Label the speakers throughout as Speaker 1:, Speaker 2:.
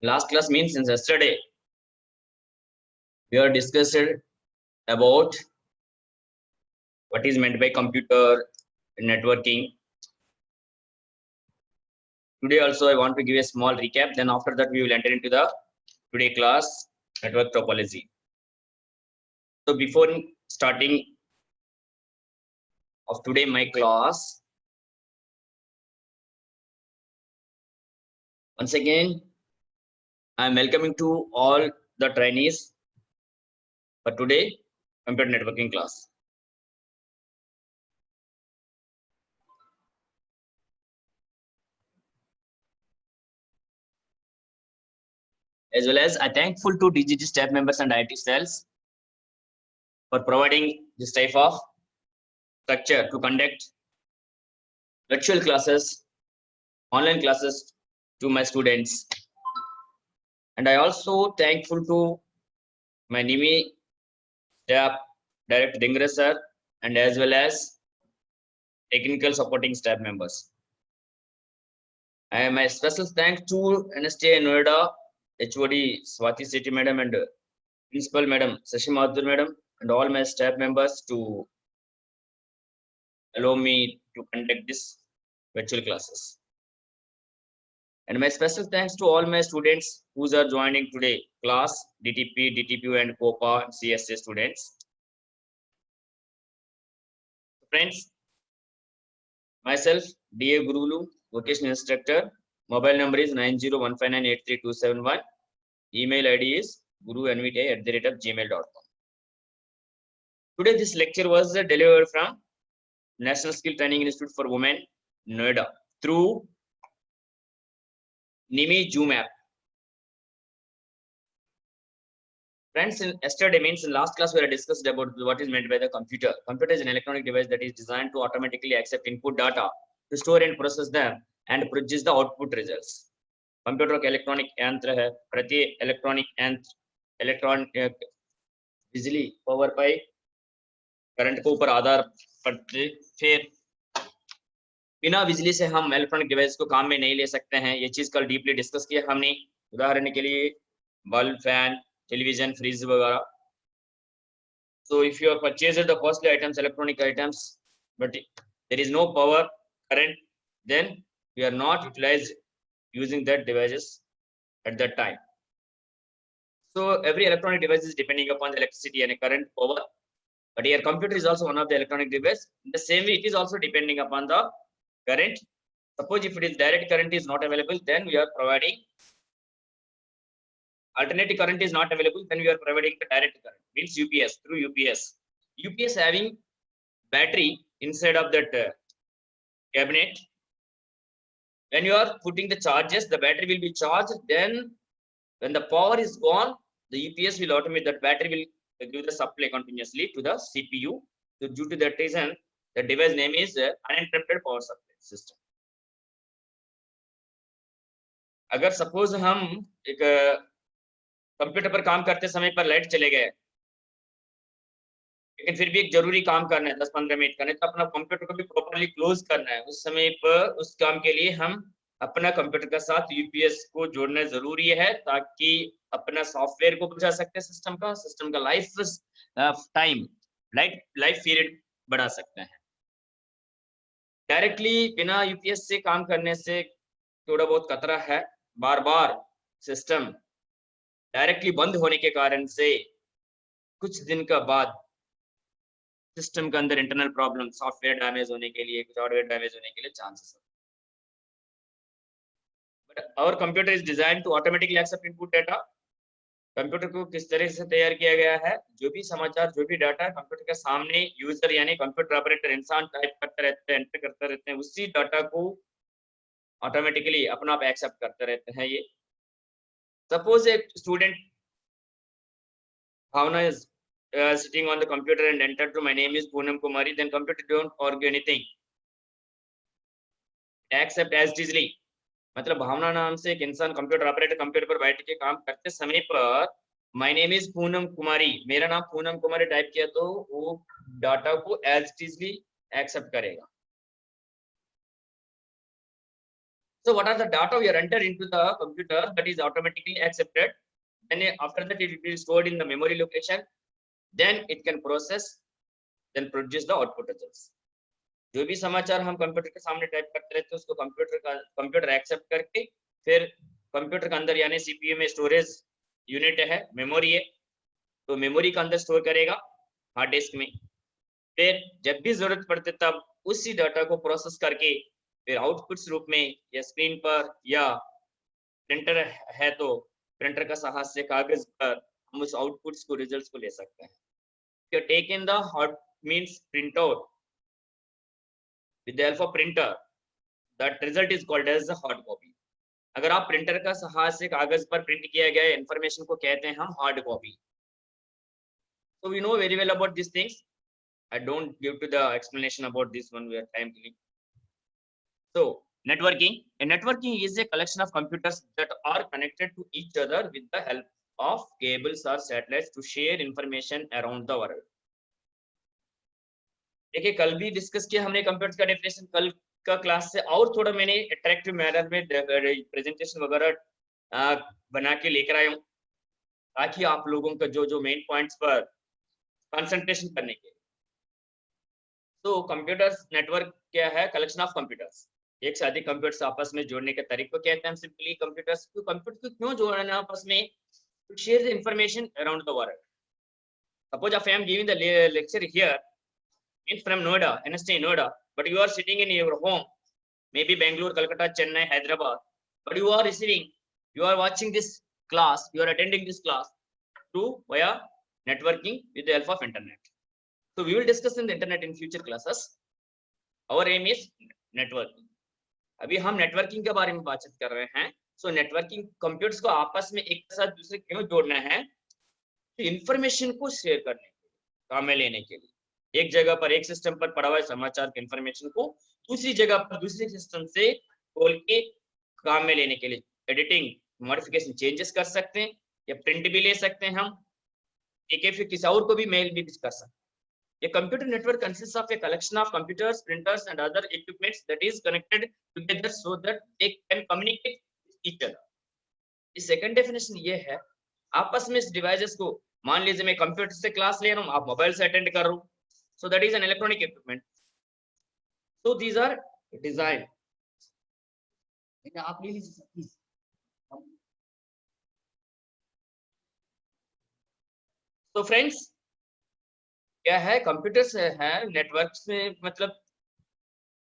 Speaker 1: Last class means since yesterday we are discussed about what is meant by computer networking. Today also I want to give a small recap, then after that we will enter into the today class network topology. So before starting of today my class, once again I am welcoming to all the trainees for today computer networking class. As well as I thankful to DGT staff members and IT cells for providing this type of structure to conduct virtual classes, online classes to my students. And I also thankful to my NIMI staff, Director Dingre sir, and as well as technical supporting staff members. And my special thanks to NSTA Noida, HOD Swati City Madam and Principal Madam Sashi Madhur Madam and all my staff members to allow me to conduct this virtual classes. And my special thanks to all my students who are joining today class, DTP, DTPU and COPA and CSA students. Friends, myself, DA Gurulu, vocational instructor. Mobile number is 9015983271. Email ID is gurunvti@gmail.com. Today, this lecture was delivered from National Skill Training Institute for Women, Noida, through NIMI Zoom app. Friends, yesterday means in last class we had discussed about what is meant by the computer. Computer is an electronic device that is designed to automatically accept input data, to store and process them, and produce the output results. Computer का electronic यंत्र है, प्रति electronic यंत्र electronic बिजली power पाई current के ऊपर आधार पड़ते, फिर बिना बिजली से हम इलेक्ट्रॉनिक डिवाइस को काम में नहीं ले सकते हैं। ये चीज कल डीपली डिस्कस किया हमने। उदाहरण के लिए बल्ब, फैन, television, fridge वगैरह. So if you have purchased the costly items, electronic items, but there is no power, current, then we are not utilized using that devices at that time. So every electronic device is depending upon the electricity and current power, but here computer is also one of the electronic device. In the same way, it is also depending upon the current. Suppose if it is direct current is not available, then we are providing alternative current is not available, then we are providing the direct current, means UPS, through UPS. UPS having battery inside of that cabinet. When you are putting the charges, the battery will be charged. Then when the power is gone, the UPS will automate, that battery will give the supply continuously to the CPU. So due to that reason, the device name is uninterrupted power supply system. अगर suppose हम एक computer पर काम करते समय पर light चले गए, लेकिन फिर भी एक जरूरी काम करना है 10-15 मिनट करना है, तो अपना कंप्यूटर को भी प्रॉपर्ली क्लोज करना है। उस समय पर उस काम के लिए हम अपना कंप्यूटर के साथ यूपीएस को जोड़ना जरूरी है, ताकि अपना सॉफ्टवेयर को बचा सकते हैं, सिस्टम का लाइफ टाइम, लाइफ पीरियड बढ़ा सकते हैं। डायरेक्टली बिना यूपीएस से काम करने से थोड़ा बहुत खतरा है। बार बार सिस्टम डायरेक्टली बंद होने के कारण से कुछ दिन का बाद सिस्टम के अंदर इंटरनल प्रॉब्लम, सॉफ्टवेयर डैमेज होने के लिए, कुछ हार्डवेयर डैमेज होने के लिए चांसेस है। But our computer is design to automatically accept input data. Computer को किस तरह से तैयार किया गया है, जो भी समाचार, जो भी डाटा कंप्यूटर के सामने यूजर यानी कंप्यूटर ऑपरेटर इंसान टाइप करते रहते हैं, एंटर करते रहते हैं, उसी डाटा को ऑटोमेटिकली अपना आप एक्सेप्ट करते रहते हैं। ये Suppose a student Bhavna is sitting on the computer and entered to my name is Poonam Kumari, then computer don't argue anything, accept as easily। मतलब भावना नाम से एक इंसान कंप्यूटर ऑपरेटर कंप्यूटर पर बैठ के काम करते समय पर my name is पूनम कुमारी, मेरा नाम पूनम कुमारी टाइप किया तो वो डाटा को as easily एक्सेप्ट करेगा। So what are the data we are entered into the computer that is automatically accepted. Then after that it will be stored in the memory location. Then it can process, then produce the output results. जो भी समाचार हम computer के सामने type करते रहते हैं उसको कंप्यूटर एक्सेप्ट करके फिर कंप्यूटर के अंदर यानी सीपीयू में स्टोरेज यूनिट है, मेमोरी है, तो मेमोरी के अंदर स्टोर करेगा हार्ड डिस्क में। फिर जब भी जरूरत पड़ते तब उसी डाटा को प्रोसेस करके फिर आउटपुट्स रूप में या स्क्रीन पर या प्रिंटर है तो प्रिंटर का सहायता से कागज पर हम उस आउटपुट्स को रिजल्ट्स को ले सकते हैं। Take in the hard means print out with the help of printer, that result is called as the hard copy. अगर आप प्रिंटर का सहायता से कागज पर प्रिंट किया गया इंफॉर्मेशन को कहते हैं हम hard copy. So we know very well about these things. I don't give to the explanation about this one, we are time killing. So networking, and networking is a collection of computers that are connected to each other with the help of cables or satellites to share information around the world. देखिए कल भी discuss किया हमने computer का definition कल का class से, और थोड़ा मैंने अट्रैक्टिव मैनर में प्रेजेंटेशन वगैरह बना के लेकर आया हूँ ताकि आप लोगों का जो मेन पॉइंट्स पर कंसंट्रेशन करने के। तो कंप्यूटर्स नेटवर्क क्या है? कलेक्शन ऑफ कंप्यूटर्स, एक से अधिक कंप्यूटर्स आपस में जोड़ने के तरीके को कहते हैं हम सिंपली कंप्यूटर्स। तो कंप्यूटर को क्यों जोड़ना है आपस में? To share the information around the world. Suppose if I am giving the lecture here from Noida, NST Noida, but you are sitting in your home, maybe Bangalore, Calcutta, Chennai, Hyderabad, but you are receiving, you are watching this class, you are attending this class through via networking with the help of internet. So we will discuss in the internet in future classes. Our aim is networking. अभी हम networking के बारे में बातचीत कर रहे हैं। सो networking computers को आपस में एक साथ दूसरे क्यों जोड़ना है? तो इंफॉर्मेशन को शेयर करने के लिए, काम में लेने के लिए। एक जगह पर एक सिस्टम पर पड़ा हुआ समाचार के इंफॉर्मेशन को दूसरी जगह पर दूसरे सिस्टम से खोल के काम में लेने के लिए एडिटिंग, मॉडिफिकेशन, चेंजेस कर सकते हैं या प्रिंट भी ले सकते हैं हम, ठीक है, फिर किसी और को भी मेल भी कर सकते हैं। A computer network consists of a collection of computers, printers, and other equipments that is connected together so that they can communicate with each other. इस सेकंड डेफिनेशन ये है, आपस में इस डिवाइसेस को, मान लीजिए मैं कंप्यूटर से क्लास ले रहा हूँ, आप मोबाइल से अटेंड कर रहा हूँ, so that is an electronic equipment. So these are designed. आप ले लीजिए प्लीज। तो फ्रेंड्स क्या है? कंप्यूटर्स है नेटवर्क्स में, मतलब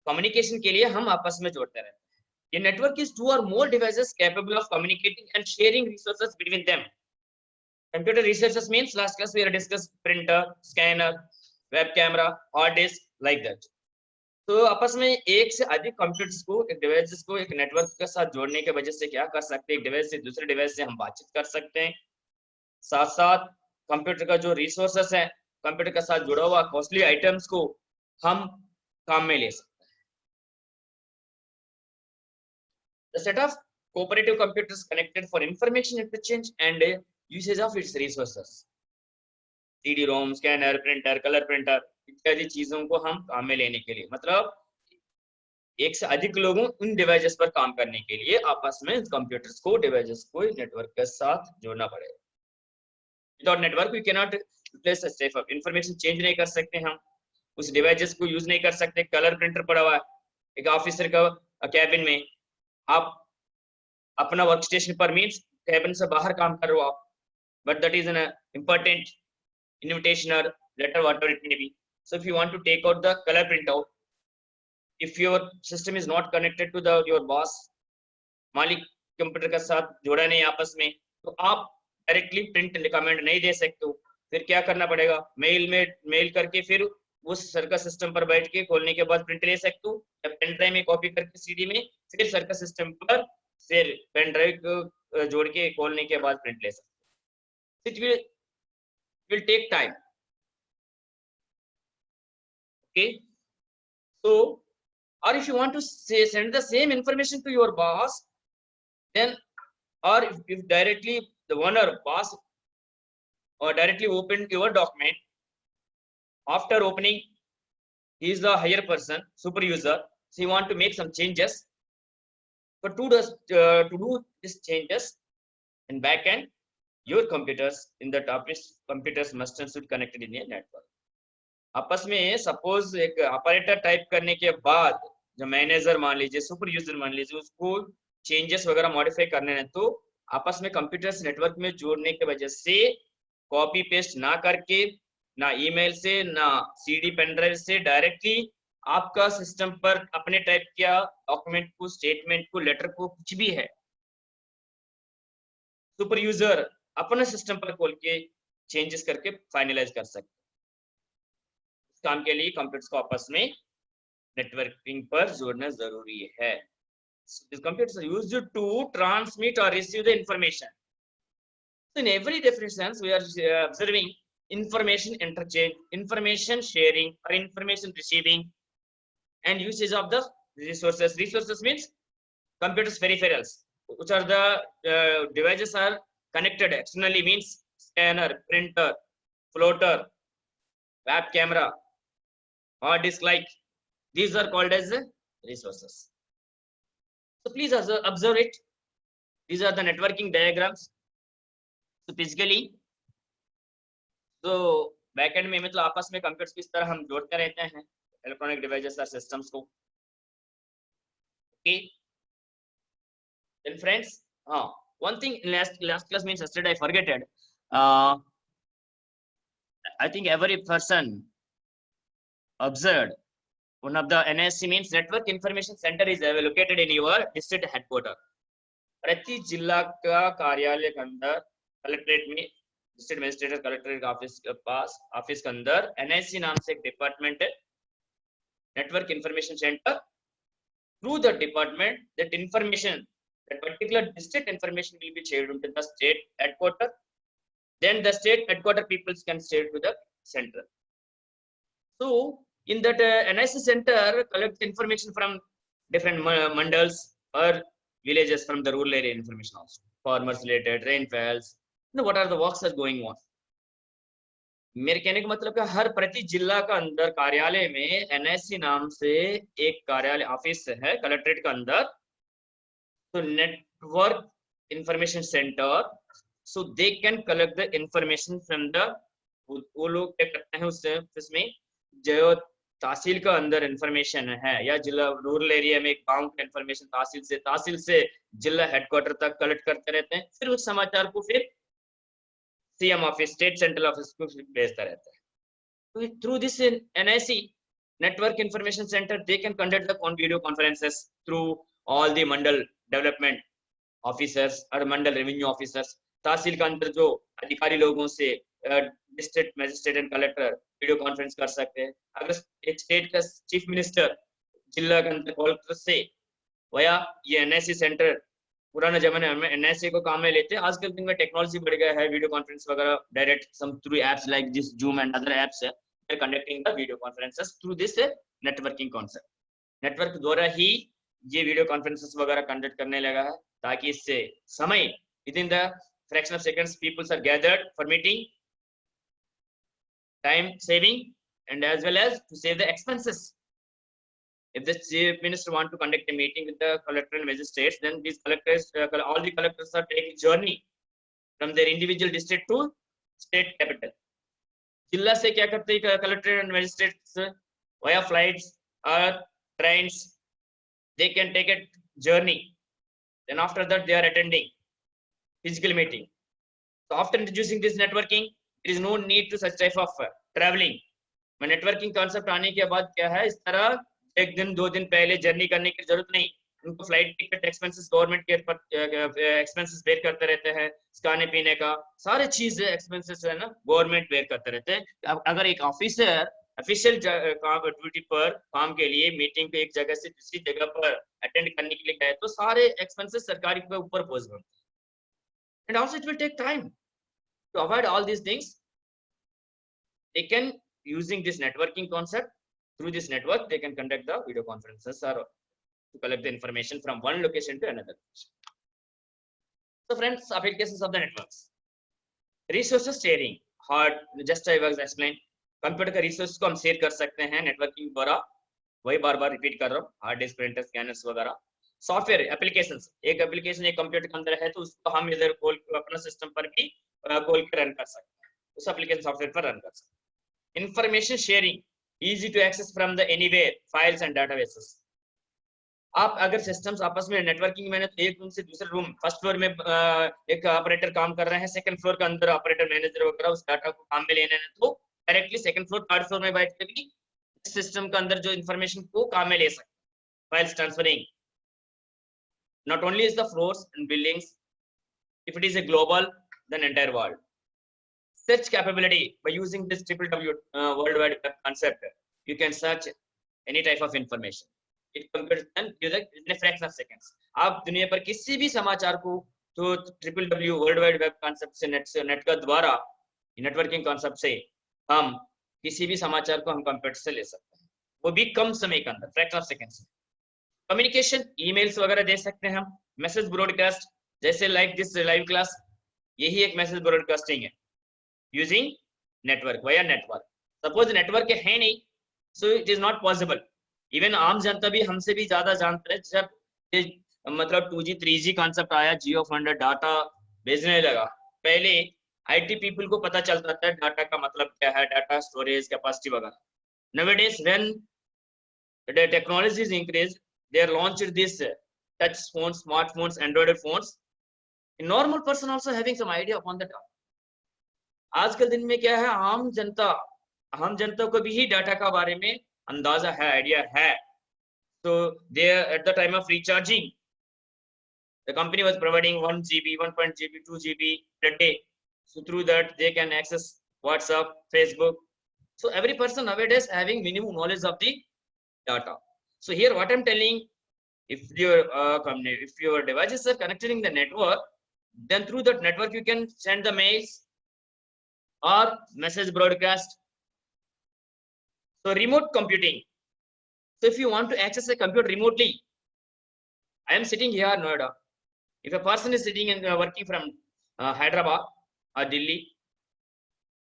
Speaker 1: कम्युनिकेशन के लिए हम आपस में जोड़ते रहते हैं। ये network is two or more devices capable of communicating and sharing resources between them. Computer resources means last class we have discussed printer, scanner, web camera, hard disk, like that. तो आपस में एक से अधिक कंप्यूटर्स को, एक devices को एक नेटवर्क के साथ जोड़ने के वजह से क्या कर सकते हैं? एक डिवाइस से दूसरे डिवाइस से हम बातचीत कर सकते हैं। साथ साथ कंप्यूटर का जो रिसोर्सेस है, कंप्यूटर के साथ जुड़ा हुआ कॉस्टली आइटम्स को हम काम में ले सकते हैं। The set of cooperative computers connected for information exchange and usage of its resources. CD-ROM, scanner, printer, colour printer इत्यादि चीजों को हम काम में लेने के लिए, मतलब एक से अधिक लोगों उन डिवाइसेस पर काम करने के लिए आपस में कंप्यूटर्स को, डिवाइसेस को नेटवर्क के साथ जोड़ना पड़ेगा। Without network we can not replace safe up, information change नहीं कर सकते हम, उस डिवाइसेस को यूज नहीं कर सकते। कलर प्रिंटर पड़ा हुआ है एक ऑफिसर का कैबिन में, आप अपना वर्क स्टेशन पर मीन्स कैबिन से बाहर काम कर रहे हो आप, but that is an important invitation or letter, whatever it may be. So if you want to take out the color printout, if your system is not connected to your boss, मालिक computer के साथ जोड़ा नहीं आपस में, तो आप directly print comment नहीं दे सकते हो। फिर क्या करना पड़ेगा? मेल करके फिर उस सर का सिस्टम पर बैठ के खोलने के बाद प्रिंट ले सकते हो, या पेन ड्राइव में कॉपी करके सीडी में फिर सर का सिस्टम पर फिर पेन ड्राइव को जोड़ के खोलने के बाद प्रिंट ले सकते हो। will take time. Okay, so or if you want to send the same information to your boss, then or if directly the owner boss or directly open your document, after opening he is the higher person, super user, so you want to make some changes, So to do this changes in backend, your computers in that office computers must and should connected in a network. आपस में suppose एक operator type करने के बाद जो manager मान लीजिए, super user मान लीजिए, उसको चेंजेस वगैरह मॉडिफाई करने हैं, तो आपस में कंप्यूटर्स नेटवर्क में जोड़ने की वजह से कॉपी पेस्ट ना करके, ना ईमेल से, ना सीडी पेन ड्राइव से, डायरेक्टली आपका सिस्टम पर अपने टाइप किया डॉक्यूमेंट को, स्टेटमेंट को, लेटर को, कुछ भी है, सुपर यूजर अपने सिस्टम पर खोल के चेंजेस करके फाइनलाइज कर सकते। इस काम के लिए कंप्यूटर्स को आपस में नेटवर्किंग पर जोड़ना जरूरी है। These computers are used to transmit or receive the information. So in every definitions, we are observing information interchange, information sharing, or information receiving, and usage of the resources. Resources means computers peripherals, which are the devices are connected externally, means scanner, printer, floater, web camera, hard disk like. These are called as resources. So please observe it. These are the networking diagrams. So physically, so backend में मतलब आपस में computers किस तरह हम जोड़ते रहते हैं इलेक्ट्रॉनिक डिवाइसेस और सिस्टम्स को। Okay. Then friends, one thing in last class means yesterday I forget it. I think every person observed one of the NISC means Network Information Center is located in your district headquarter. प्रति जिला का कार्यालय के अंदर collectorate में, district magistrate collectorate office के पास, office के अंदर NIC नाम से एक डिपार्टमेंट है, network information centre. Through the department that information, that particular district information will be shared to the state headquarter. Then the state headquarter people can share to the center. So in that NIC center collects information from different mandals or villages, from the rural area information also, farmers related, rainfalls, what are the works are going on. मेरे कहने का मतलब कि हर प्रति जिला का अंदर कार्यालय में NIC नाम से एक कार्यालय ऑफिस है कलेक्ट्रेट का अंदर। So network information center, so they can collect the information from the, वो लोग क्या करते हैं उसमें जो तहसील का अंदर इंफॉर्मेशन है या जिला रूरल एरिया में गांव का इंफॉर्मेशन तहसील से जिला हेडक्वार्टर तक कलेक्ट करते रहते हैं, फिर उस समाचार को फिर CM office, state central office को भेजता रहता है। तो through this NIC network information center they can conduct the video conferences through all the mandal development officers और मंडल रेवेन्यू ऑफिसर्स, तहसील का अंदर जो अधिकारी लोगों से district magistrate and collector video conference कर सकते हैं। अगर एक स्टेट का चीफ मिनिस्टर जिला के अंदर कलेक्टर से वया ये NIC सेंटर, पुराने जमाने में NIC को काम में लेते, आजकल दिन में टेक्नोलॉजी बढ़ गया है, वीडियो कॉन्फ्रेंस वगैरह direct sum through apps like this zoom and other apps है, they are conducting the video conferences through this networking concept. Network द्वारा ही ये वीडियो कॉन्फ्रेंसेस वगैरह कंडक्ट करने लगा है, ताकि इससे समय within the fraction of seconds people are gathered for meeting, time saving, and as well as to save the expenses. If the chief minister want to conduct a meeting with the collector and magistrates, then these collectors, all the collectors are taking journey from their individual district to state capital. जिला से क्या करते हैं collector and magistrates via flights or trains, they can take a journey, then after that they are attending physical meeting. So after introducing this networking, there is no need to such type of traveling. मैं networking concept आने के बाद क्या है, इस तरह एक दिन दो दिन पहले जर्नी करने की जरूरत नहीं, उनको फ्लाइट टिकट एक्सपेंसेस गवर्नमेंट के एक्सपेंसेस बेयर करते रहते हैं, खाने पीने का सारे चीज एक्सपेंसेस है ना गवर्नमेंट बेयर करते रहते हैं। अगर एक ऑफिसर ऑफिशियल ड्यूटी पर काम के लिए मीटिंग पे एक जगह से दूसरी जगह पर अटेंड करने के लिए गए, तो सारे एक्सपेंसेस सरकारी के ऊपर बोझ बनते हैं। And also it will take time to avoid all these things. they can using this networking concept, through this network they can conduct the video conferences or to collect the information from one location to another location. So friends, applications of the networks, resources sharing, hard just I was explained, computer का resource को हम share कर सकते हैं networking द्वारा, वही बार बार repeat कर रहा हूँ, हार्ड डिस्क, प्रिंटर, स्कैनर्स वगैरह। सॉफ्टवेयर एप्लीकेशंस, एक एप्लीकेशन एक कंप्यूटर के अंदर है तो उसको हम इधर खोल अपना सिस्टम पर भी खोल के रन कर सकते हैं, उस एप्लीकेशन सॉफ्टवेयर पर रन कर सकते हैं। Information sharing, easy to access from the anywhere files and databases. आप अगर सिस्टम्स आपस में नेटवर्किंग में तो एक रूम से दूसरे रूम, फर्स्ट फ्लोर में एक ऑपरेटर काम कर रहे हैं, सेकंड फ्लोर के अंदर ऑपरेटर मैनेजर वगैरह उस डाटा को काम में लेने हैं, तो directly second floor third floor में बैठ के भी सिस्टम के अंदर जो इंफॉर्मेशन को काम में ले सकते हैं। Files transferring, not only is the floors and buildings, if it is a global, then entire world. Search capability, by using this www World Wide Web concept, you can search any type of information. It computes and in a fraction of seconds. आप दुनिया पर किसी भी समाचार को तो www World Wide Web concept से net का द्वारा नेटवर्किंग कॉन्सेप्ट से हम किसी भी समाचार को हम कंप्यूटर से ले सकते हैं, वो भी कम समय के अंदर, fraction of seconds. Communication, emails वगैरह दे सकते हैं हम, मैसेज ब्रॉडकास्ट, जैसे लाइक दिस लाइव क्लास, यही एक मैसेज ब्रॉडकास्टिंग है using network, via network. Suppose network है नहीं, so it is not possible. Even आम जनता भी हमसे भी ज्यादा जानता है, जब मतलब 2G 3G कॉन्सेप्ट आया, जियो फंड डाटा भेजने लगा, पहले IT पीपल को पता चलता था डाटा का मतलब क्या है, डाटा स्टोरेज कैपेसिटी वगैरह। Nowadays when the technology is increased, they are launched this touch phones, smartphones, Android phones. A normal person also having some idea upon that. आजकल दिन में क्या है, आम जनता को भी ही डाटा का बारे में अंदाजा है, आइडिया है। So they at the time of recharging, the company was providing 1 GB, 1 GB, 2 GB per day. So through that they can access WhatsApp, Facebook. So every person nowadays having minimum knowledge of the data. So here what I'm telling, if your devices are connected in the network, then through that network you can send the mails or message broadcast. So remote computing. So if you want to access a computer remotely, I am sitting here in Noida. If a person is sitting and working from Hyderabad or Delhi,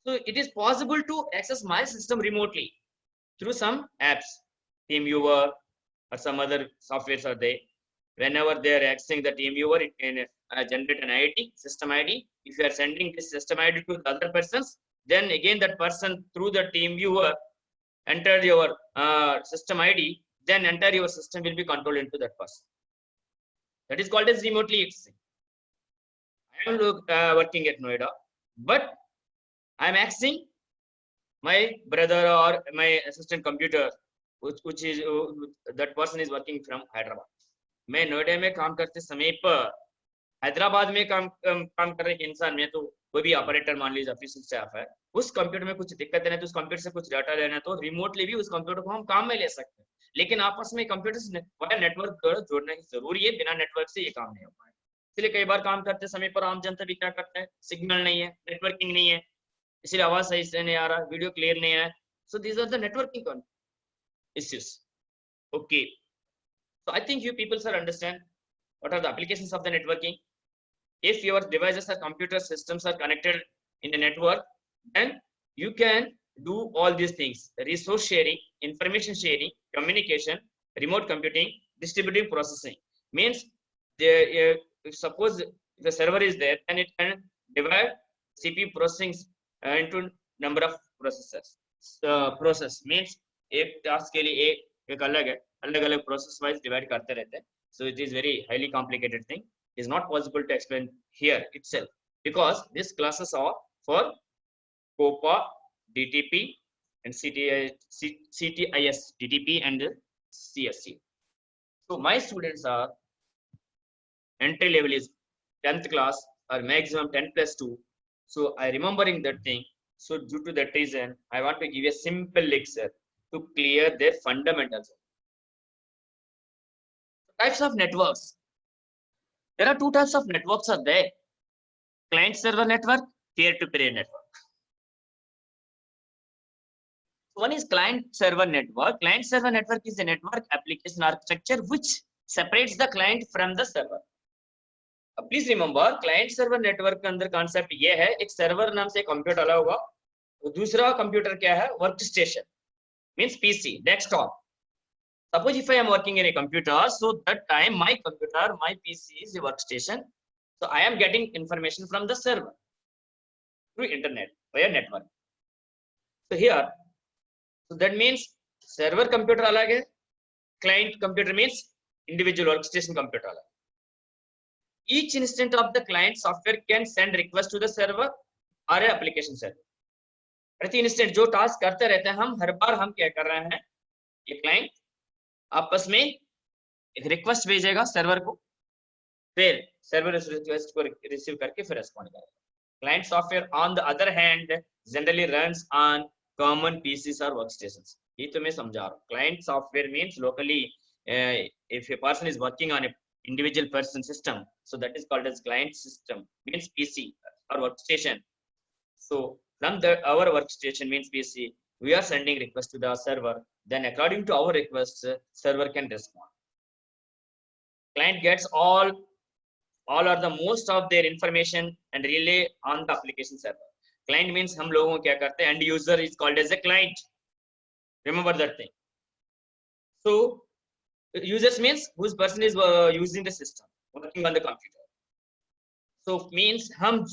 Speaker 1: so it is possible to access my system remotely through some apps, TeamViewer or some other softwares are there. Whenever they are accessing the TeamViewer, it can generate an ID, system ID. If you are sending this system ID to the other persons, then again that person through the TeamViewer enter your system ID, then enter your system will be controlled into that person. That is called as remotely accessing. I am working at Noida, but I am accessing my brother or my assistant computer, which is that person is working from Hyderabad. मैं नोएडा में काम करते समय पर हैदराबाद में काम कर रहे इंसान में, तो कोई भी ऑपरेटर मान लीजिए ऑफिशियल स्टाफ है, उस कंप्यूटर में कुछ दिक्कत है तो उस कंप्यूटर से कुछ डाटा लेना है तो रिमोटली भी उस कंप्यूटर को हम काम में ले सकते हैं। लेकिन आपस में कंप्यूटर से नेटवर्क जोड़ना ही जरूरी है, बिना नेटवर्क से ये काम नहीं हो पाएगा। इसलिए कई बार काम करते समय पर आम जनता भी क्या करता है, सिग्नल नहीं है, नेटवर्किंग नहीं है, इसलिए आवाज सही से नहीं आ रहा, वीडियो क्लियर नहीं है। So these are the networking issues. Okay, so I think you people sir understand what are the applications of the networking. If your devices or computer systems are connected in the network, then you can do all these things: resource sharing, information sharing, communication, remote computing, distributed processing. Means suppose the server is there, and it can divide CPU processing into number of processors. Process means एक task के लिए एक अलग है, अलग अलग process wise divide करते रहते हैं. So it is very highly complicated thing. It is not possible to explain here itself because these classes are for COPA, DTP and CTIS, DTP and CSC. So my students are entry level is 10th class or maximum 10+2. So I remembering that thing. So due to that reason, I want to give a simple lecture to clear their fundamentals. Types of networks. There are two types of networks are there: client server network, peer-to-peer network. One is client server network. Client server network is a network application architecture which separates the client from the server. Please remember, client server network के अंदर concept ये है, एक server नाम से computer अलग होगा, दूसरा कंप्यूटर क्या है, work station means PC, desktop. Suppose if I am working in a computer, so that time my computer, my PC is a workstation. So I am getting information from the server through internet via network. So here, so that means server computer alag hai, client computer means individual workstation computer alag. Each instant of the client software can send request to the server or a application server. प्रति instant जो task करते रहते हैं हम, हर बार हम क्या कर रहे हैं, ये क्लाइंट आपस में एक रिक्वेस्ट भेजेगा सर्वर को, फिर सर्वर उस रिक्वेस्ट को रिसीव करके फिर रिस्पॉन्ड करेगा. Client software on the other hand generally runs on common PCs or workstations. ये तो मैं समझा रहा हूँ. Client software means locally, if a person is working on a individual person system, so that is called as client system, means PC or workstation. So from our workstation means PC, we are sending request to the server. Then according to our request, server can respond. Client gets all or the most of their information and relay on the application server. Client means हम लोगों क्या करते हैं, end user is called as a client. Remember that thing. So users means whose person is using the system, working on the computer. So means हम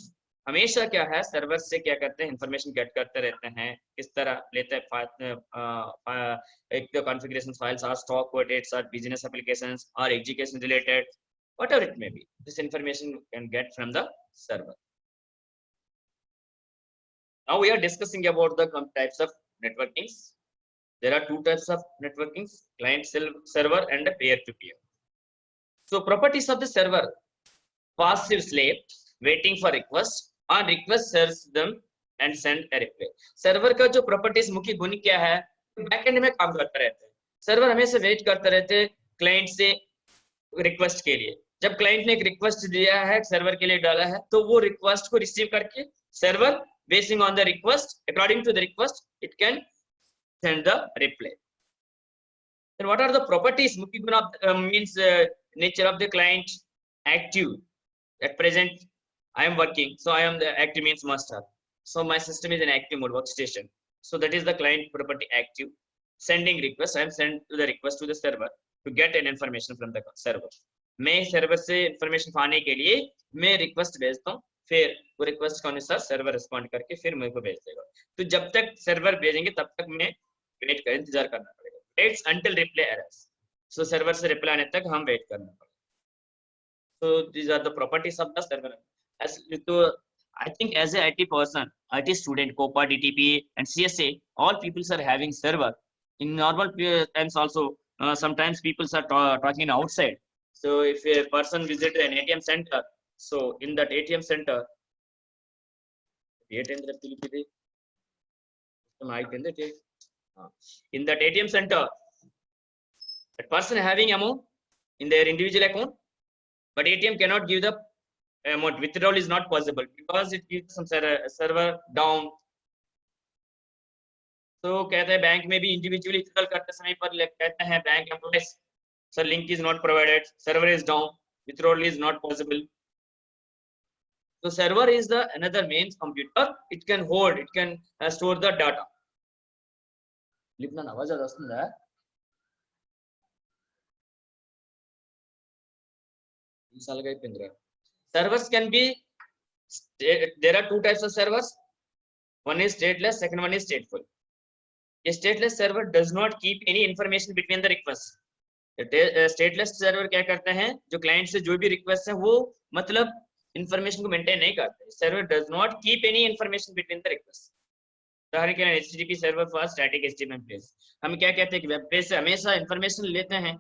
Speaker 1: हमेशा क्या है, server से क्या करते हैं, इंफॉर्मेशन गेट करते रहते हैं. किस तरह लेते हैं, एक तो कॉन्फ़िगरेशन फाइल्स और स्टॉक कोडेट्स और बिजनेस एप्लीकेशंस और education related, whatever it may be, this information you can get from the server. Now we are discussing about the types of networkings. There are two types of networkings, client server and peer-to-peer. So properties of the server: passive slave, waiting for request, on request serves them and send a reply. Server का जो properties, मुख्य गुण क्या है, backend में काम करते रहते हैं. सर्वर हमेशा वेट करते रहते हैं क्लाइंट से रिक्वेस्ट के लिए. जब क्लाइंट ने एक रिक्वेस्ट दिया है, सर्वर के लिए डाला है, तो वो रिक्वेस्ट को रिसीव करके server basing on the request, according to the request, it can send the reply. Then what are the properties, मुख्य गुण of means nature of the client? Active. At present I am working, so I am the active means master. So my system is in active mode, workstation. So that is the client property, active. Sending request, I am send to the request to the server to get an information from the server. मैं server से information पाने के लिए मैं request भेजता हूँ, फिर वो रिक्वेस्ट के अनुसार सर्वर रिस्पॉन्ड करके फिर मेरे को भेज देगा. तो जब तक सर्वर भेजेंगे तब तक मैं वेट कर इंतजार करना पड़ेगा. Waits until reply arrives. So server से रिप्लाई आने तक हम वेट करना पड़ेगा. So these are the properties of the server. As to, I think as a IT person, IT student, COPA, DTP and CSA, all people are having server. In normal times also, sometimes people are talking outside. So if a person visit an ATM center, so in that ATM center, in that ATM center, that person having amount in their individual account, but ATM cannot give the amount. Withdrawal is not possible because it gives some server down. So कहते हैं bank में भी individually withdrawal करते समय पर कहते हैं bank employees, sir link is not provided, server is down, withdrawal is not possible. So server is the another main computer. It can hold, it can store the data. लिखना आवाज आ रहा है. Servers can be, there are two types of servers. One is stateless, second one is stateful. A stateless server does not keep any information between the requests. Stateless server क्या करते हैं, जो client से जो भी रिक्वेस्ट है वो मतलब इंफॉर्मेशन को मेंटेन नहीं करते. Server does not keep any information between the request. उदाहरण के लिए HTTP server for static HTML page. हम क्या कहते हैं कि वेब पेज से हमेशा इंफॉर्मेशन लेते हैं,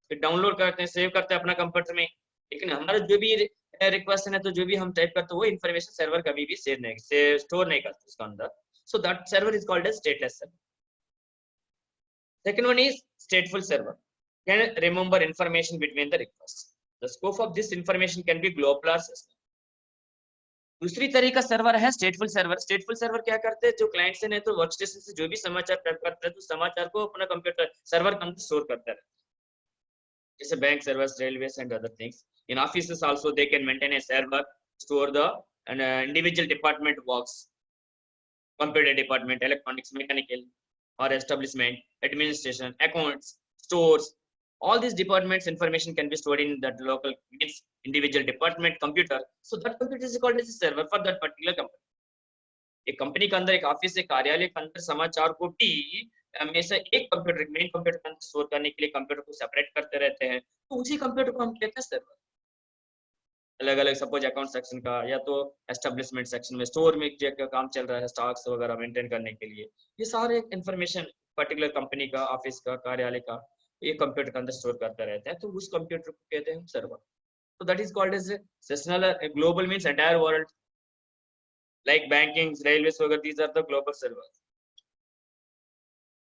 Speaker 1: फिर डाउनलोड करते हैं, सेव करते हैं अपना कंप्यूटर में, लेकिन हमारा जो भी रिक्वेस्ट है तो जो भी हम टाइप करते हैं वो इंफॉर्मेशन सर्वर कभी भी सेव नहीं, स्टोर नहीं करते उसका अंदर. So that server is called as stateless server. Second one is stateful server. Can remember information between the requests. The scope of this information can be global or system. दूसरी तरीका server है स्टेटफुल server. स्टेटफुल server क्या करते हैं, जो client से नहीं तो वर्कस्टेशन से जो भी समाचार प्राप्त करते हैं तो समाचार को अपना कंप्यूटर सर्वर के अंदर स्टोर करता है, जैसे bank servers, railways and other things. In offices also they can maintain a server, store the individual department works, computer department, electronics, mechanical or establishment, administration, accounts. stores. All these departments information can be stored in that local means individual department computer. So that computer is called as a server for that particular company. एक company के अंदर, एक office, एक कार्यालय के अंदर समाचार को भी हमेशा एक कंप्यूटर, मेन कंप्यूटर के अंदर स्टोर करने के लिए कंप्यूटर को सेपरेट करते रहते हैं, तो उसी कंप्यूटर को हम कहते हैं सर्वर। अलग अलग सपोज अकाउंट सेक्शन का या तो एस्टेब्लिशमेंट सेक्शन में स्टोर में क्या काम चल रहा है, स्टॉक्स वगैरह मेंटेन करने के लिए, ये सारे इंफॉर्मेशन पर्टिकुलर कंपनी का, ऑफिस का, कार्यालय का ये कंप्यूटर के अंदर स्टोर करते रहते हैं, तो उस कंप्यूटर को कहते हैं सर्वर। तो that is called as sessional. Global means entire world, like banking, railways, वगैरह, these are the global servers.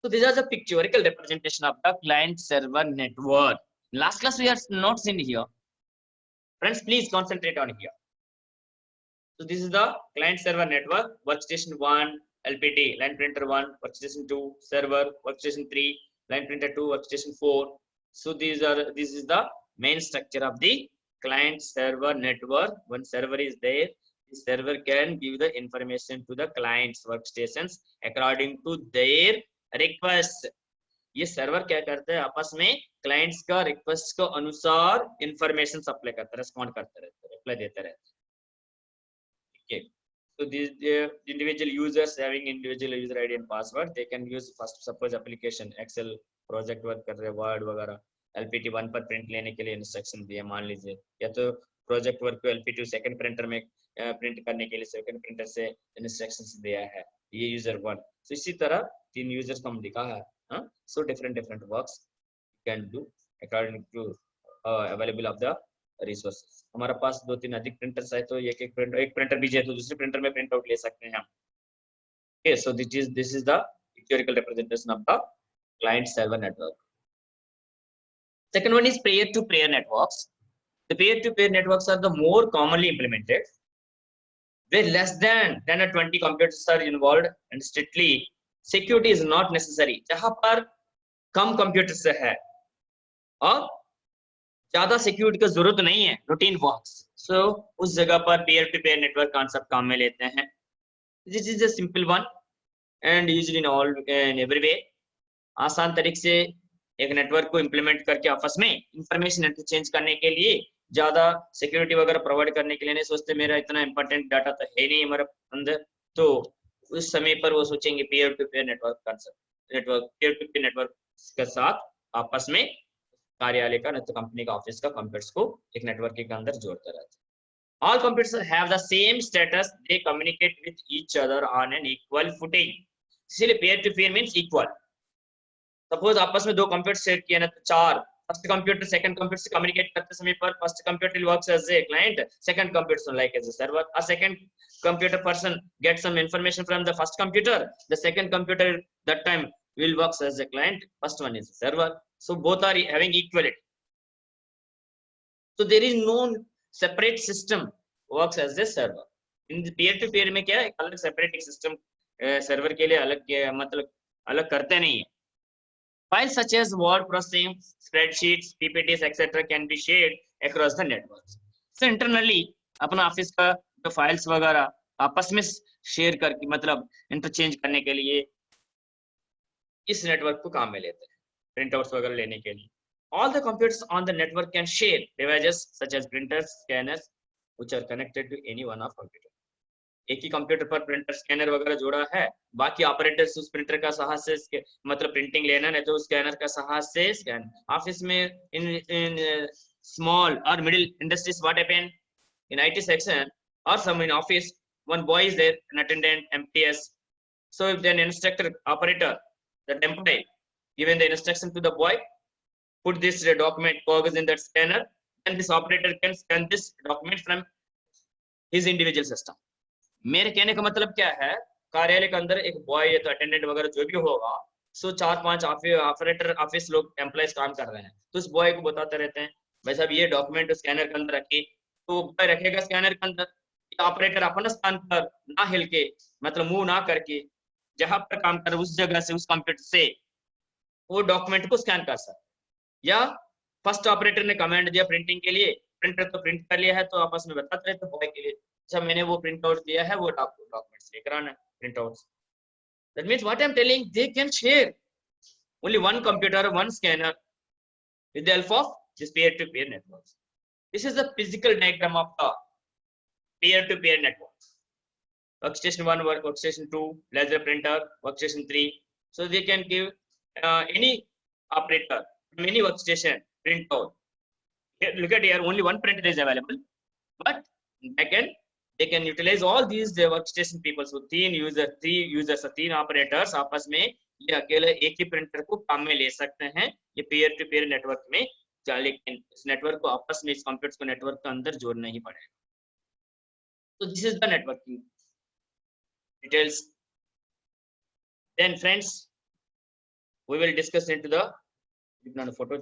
Speaker 1: So these are the pictorial representation of the client server network. Last class we have not seen here. Friends, please concentrate on here. So this is the client server network. Workstation 1, LPT, line printer 1, workstation 2, server, workstation 3, line printer 2, workstation 4. So this is the main structure of the client server network. One server is there. The server can give the information to the clients workstations according to their request. ये server क्या करते हैं, आपस में clients का request के अनुसार information supply करते, रिस्पॉन्ड करते रहते, रिप्लाई देते रहते। Okay, so these individual users having individual user ID and password, they can use first suppose application Excel project work कर रहे, वर्ड वगैरह, LPT 1 पर प्रिंट लेने के लिए इंस्ट्रक्शन दिए मान लीजिए, या तो प्रोजेक्ट वर्क को LPT सेकंड प्रिंटर में प्रिंट करने के लिए सेकंड प्रिंटर से इंस्ट्रक्शंस दिया है, ये यूजर 1। तो इसी तरह 3 यूजर्स को हम लिखा है, so different works can do according to available of the resources. हमारे पास 2-3 अधिक प्रिंटर्स है तो एक प्रिंटर भी है तो दूसरे प्रिंटर में प्रिंट आउट ले सकते हैं हम। Okay, so this is the pictorial representation of the client server network. Second one is peer to peer networks. The peer to peer networks are the more commonly implemented, where less than 10 or 20 computers are involved and strictly security is not necessary. जहां पर कम computers है और ज्यादा security की जरूरत नहीं है, routine works, सो उस जगह पर peer to peer network concept काम में लेते हैं। This is a simple one and used in all and every way. आसान तरीके से एक नेटवर्क को इंप्लीमेंट करके आपस में इंफॉर्मेशन इंटरचेंज करने के लिए, ज्यादा सिक्योरिटी वगैरह प्रोवाइड करने के लिए नहीं सोचते, मेरा इतना इंपॉर्टेंट डाटा तो है नहीं हमारे अंदर, तो उस समय पर वो सोचेंगे peer to peer network concept, network peer to peer network के साथ आपस में कार्यालय का नहीं तो कंपनी का ऑफिस का कंप्यूटर्स को एक नेटवर्क के अंदर जोड़ते रहते हैं। All computers have the same status, they communicate with each other on an equal footing. इसलिए peer to peer means equal. Suppose आपस में 2 कंप्यूटर शेयर किए ना तो 4, फर्स्ट कंप्यूटर सेकंड कंप्यूटर से कम्युनिकेट करते समय पर first computer works as a client, second computer like as a server. A second computer person get some information from the first computer, the second computer that time will works as a client, first one is a server, so both are having equality, so there is no separate system works as a server. in the peer to peer में क्या है, अलग separate system server के लिए अलग मतलब अलग करते नहीं है। Files such as word processing, spreadsheets, PPTs, etc. can be shared across the networks. So internally अपना ऑफिस का जो फाइल्स वगैरह आपस में शेयर करके मतलब इंटरचेंज करने के लिए इस नेटवर्क को काम में लेते हैं, प्रिंटआउट्स वगैरह लेने के लिए। All the computers on the network can share devices such as printers, scanners, which are connected to any one of computer. एक ही कंप्यूटर पर प्रिंटर स्कैनर वगैरह जोड़ा है, बाकी ऑपरेटर्स उस प्रिंटर का सहायता से मतलब प्रिंटिंग लेना है तो स्कैनर का सहायता से स्कैन। ऑफिस में इन स्मॉल और middle industries what happen in IT section or some in office, one boy is there, an attendant, MTS. So if then instructor operator, that employee given the instruction to the boy, put this document cogs in that scanner, and this operator can scan this document from his individual system. मेरे कहने का मतलब क्या है, कार्यालय के अंदर एक बॉय या तो अटेंडेंट वगैरह जो भी होगा, सो 4-5 ऑपरेटर ऑफिस लोग एम्प्लॉइज काम कर रहे हैं, तो उस बॉय को बताते रहते हैं भाई साहब ये डॉक्यूमेंट स्कैनर के अंदर रखिए, तो बॉय रखेगा स्कैनर के अंदर। ऑपरेटर अपने स्थान पर ना हिल के मतलब मुंह ना करके जहां पर काम कर उस जगह से उस कंप्यूटर से वो डॉक्यूमेंट को स्कैन कर सकता। या फर्स्ट ऑपरेटर ने कमांड दिया प्रिंटिंग के लिए, प्रिंटर तो प्रिंट कर लिया है तो आपस में बताते रहते बॉय के लिए, अच्छा मैंने वो प्रिंट आउट दिया है, वो डॉक्यूमेंट्स लेकर आना print out. That means what I am telling, they can share only one computer, one scanner with the help of this peer-to-peer networks. This is the physical diagram of the peer-to-peer network. Workstation 1, workstation 2, laser printer, workstation 3. So they can give any operator from any workstation print out. Here, look at here, only one printer is available, but backend they can utilize all these workstation people. So three users, तीन operators आपस में ये अकेले एक ही printer को काम में ले सकते हैं ये peer to peer network में, लेकिन इस network को आपस में इस computers को network के अंदर जोड़ना ही पड़ेगा. So this is the networking details. Then friends, we will discuss into the photo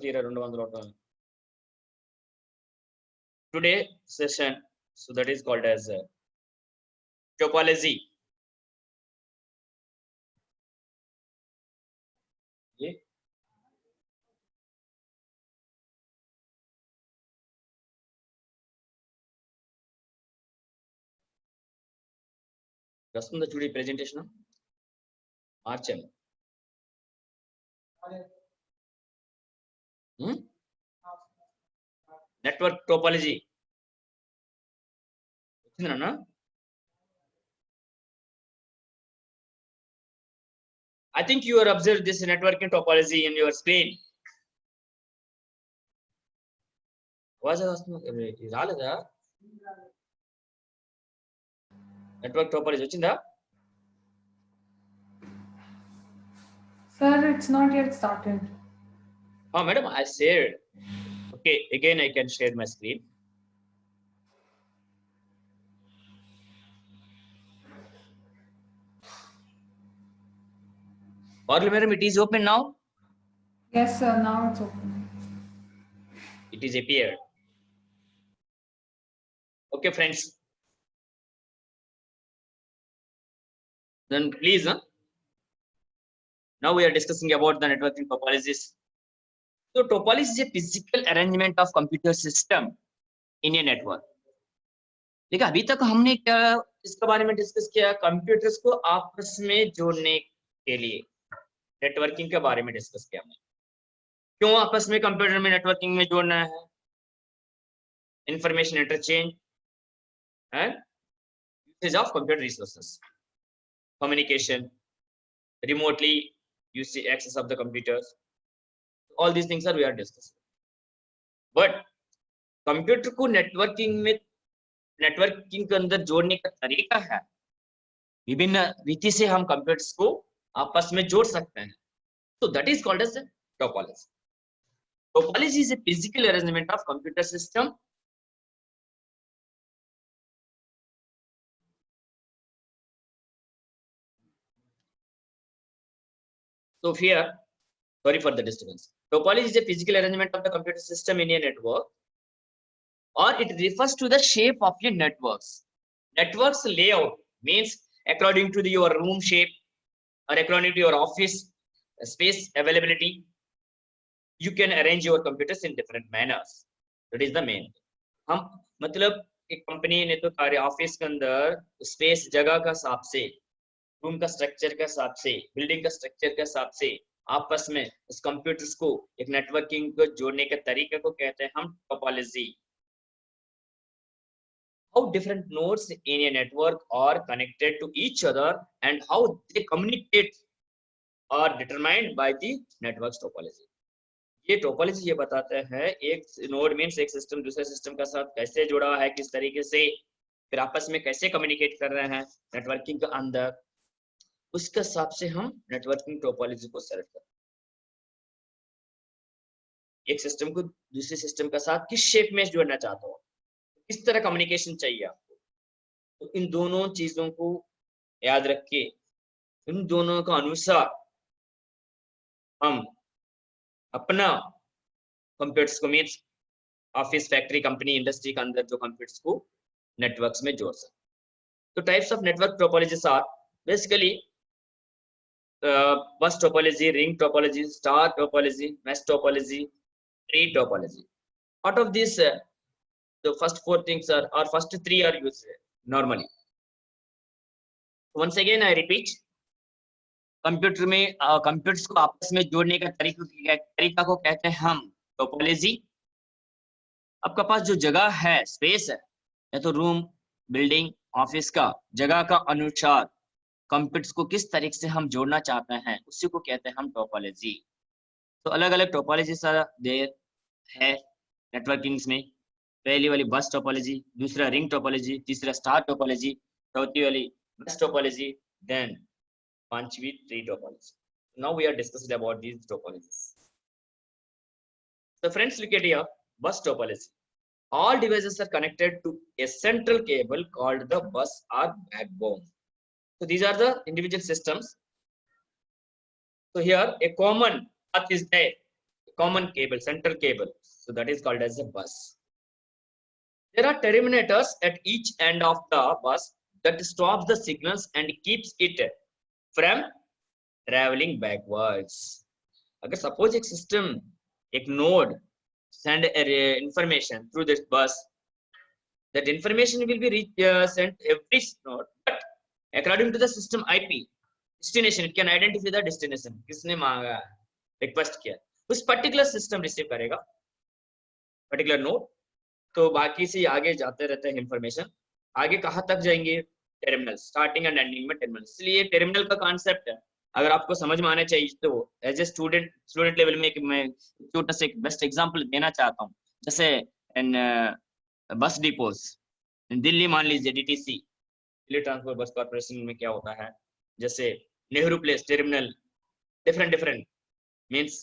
Speaker 1: today session. So that is called as topology. Okay. Just on the today presentation, Archel. Network topology. I think you are observed this networking topology in your screen. Was network topology vachinda?
Speaker 2: Sir, it's not yet started.
Speaker 1: Oh, madam, I shared. Okay, again I can share my screen. Or madam, it is open now?
Speaker 2: Yes, sir, now it's open.
Speaker 1: It is appeared. Okay, friends. Then please, now we are discussing about the networking topologies. So topology is a physical arrangement of computer system in a network. देखिए अभी तक हमने क्या इसके बारे में discuss किया, computers को आपस में जोड़ने के लिए नेटवर्किंग के बारे में डिस्कस किया हमने. क्यों आपस में कंप्यूटर में नेटवर्किंग में जोड़ना है? Information interchange and usage of computer resources, communication, remotely use the access of the computers. All these things are we are discussing. But computer को नेटवर्किंग के अंदर जोड़ने का तरीका है, विभिन्न रीति से हम कंप्यूटर्स को आपस में जोड़ सकते हैं. So that is called as topology. Topology is a physical arrangement of computer system So here, sorry for the disturbance. Topology is a physical arrangement of the computer system in a network, or it refers to the shape of your networks. Networks layout means according to your room shape or according to your office space availability, you can arrange your computers in different manners. That is the main. हम मतलब एक company ने तो कार्य office के अंदर space जगह का हिसाब से, रूम का स्ट्रक्चर के हिसाब से, बिल्डिंग का स्ट्रक्चर के हिसाब से आपस में उस कंप्यूटर्स को एक नेटवर्किंग को जोड़ने के तरीके को कहते हैं हम topology. How different nodes in a network are connected to each other and how they communicate are determined by the network's topology. ये टोपोलॉजी ये बताता है एक नोड मींस एक सिस्टम दूसरे सिस्टम के साथ कैसे जुड़ा है, किस तरीके से, फिर आपस में कैसे कम्युनिकेट कर रहे हैं नेटवर्किंग के अंदर, उसके हिसाब से हम नेटवर्किंग टोपोलॉजी को सेलेक्ट करते हैं. एक सिस्टम को दूसरे सिस्टम के साथ किस शेप में जोड़ना चाहते हो, किस तरह कम्युनिकेशन चाहिए आपको, तो इन दोनों चीजों को याद रख के इन दोनों का अनुसार हम अपना कंप्यूटर्स को means office factory company industry के अंदर जो कंप्यूटर्स को नेटवर्क्स में जोड़ सकते. तो types of network topologies are basically bus topology, ring topology, star topology, mesh topology, tree topology. Out of these the first four things are, or first three are used normally. Once again I repeat, computer में computers को आपस में जोड़ने का तरीका को कहते हैं हम टोपोलॉजी। आपका पास जो जगह है, स्पेस है, या तो रूम, बिल्डिंग, ऑफिस का जगह का अनुसार कंप्यूटर्स को किस तरीके से हम जोड़ना चाहते हैं, उसी को कहते हैं हम टोपोलॉजी। तो अलग अलग टोपोलॉजी देर है नेटवर्किंग्स में। पहली वाली बस टोपोलॉजी, दूसरा रिंग टोपोलॉजी, तीसरा स्टार टोपोलॉजी, चौथी वाली बस टोपोलॉजी, देन पांचवी tree topology. Now we are discussing about these topologies. So friends, look at here, bus topology. All devices are connected to a central cable called the bus or backbone. So these are the individual systems. So here a common path is there, common cable, central cable. So that is called as a bus. There are terminators at each end of the bus that stops the signals and keeps it from traveling backwards. अगर suppose एक system, एक node send information through this bus, that information will be sent every node, but according to the system IP destination, it can identify the destination. किसने मांगा, request किया, उस particular system receive करेगा particular node. तो बाकी से आगे जाते रहते हैं information. आगे कहाँ तक जाएंगे, टर्मिनल, स्टार्टिंग एंड एंडिंग में टर्मिनल. इसलिए टर्मिनल का कॉन्सेप्ट है, अगर आपको समझ में आना चाहिए तो एज ए स्टूडेंट लेवल में मैं छोटा सा एक बेस्ट एग्जांपल देना चाहता हूँ. जैसे इन बस डिपोज दिल्ली, मान लीजिए DTC, Delhi transport bus corporation में क्या होता है, जैसे Nehru place terminal, different means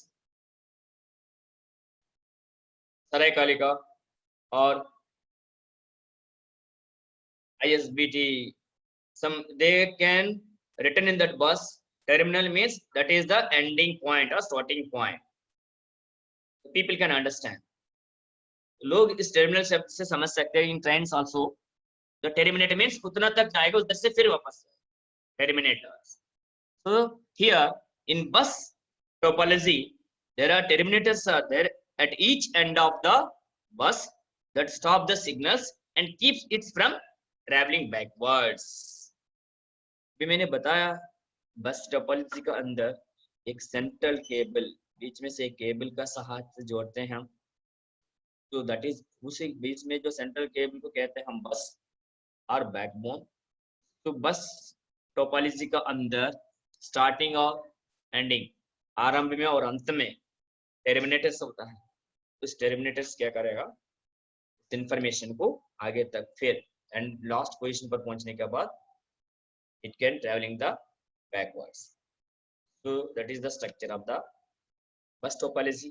Speaker 1: सरायकालिका और ISBT, some they can written in that bus. Terminal means that is the ending point or starting point. People can understand. लोग इस टर्मिनल शब्द से समझ सकते हैं. इन trains also the terminator means उतना तक जाएगा, उधर से फिर वापस terminators. So here in bus topology there are terminators are there at each end of the bus that stop the signals and keeps it from traveling backwards. भी मैंने बताया बस टोपोलॉजी का अंदर एक सेंट्रल केबल, बीच में से एक केबल का सहायता से जोड़ते हैं हम. तो दैट इज उसी बीच में जो सेंट्रल केबल को कहते हैं हम बस और बैकबोन. तो बस टोपोलॉजी का अंदर स्टार्टिंग और एंडिंग, आरंभ में और अंत में टर्मिनेटर्स होता है. तो इस टर्मिनेटर्स क्या करेगा, इस इंफॉर्मेशन को आगे तक फिर एंड लास्ट पोजीशन पर पहुंचने के बाद it can traveling the backwards. So that is the structure of the bus topology,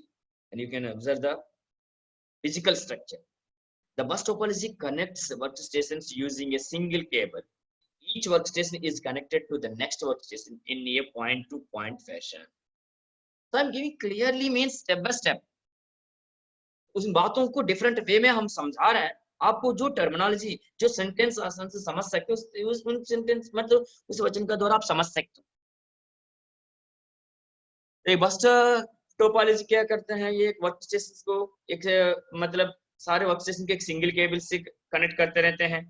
Speaker 1: and you can observe the physical structure. The bus topology connects workstations using a single cable. Each workstation is connected to the next workstation in a point to point fashion. So I'm giving clearly means step by step. उस बातों को different way में हम समझा रहे हैं आपको. जो टर्मिनोलॉजी, जो सेंटेंस आसान से समझ सकते हो, उन सेंटेंस मतलब उस वचन का द्वारा आप समझ सकते हो. एक बस टोपोलॉजी क्या करते हैं, ये एक वर्क स्टेशन को एक मतलब सारे वर्क स्टेशन के एक सिंगल केबल से कनेक्ट करते रहते हैं.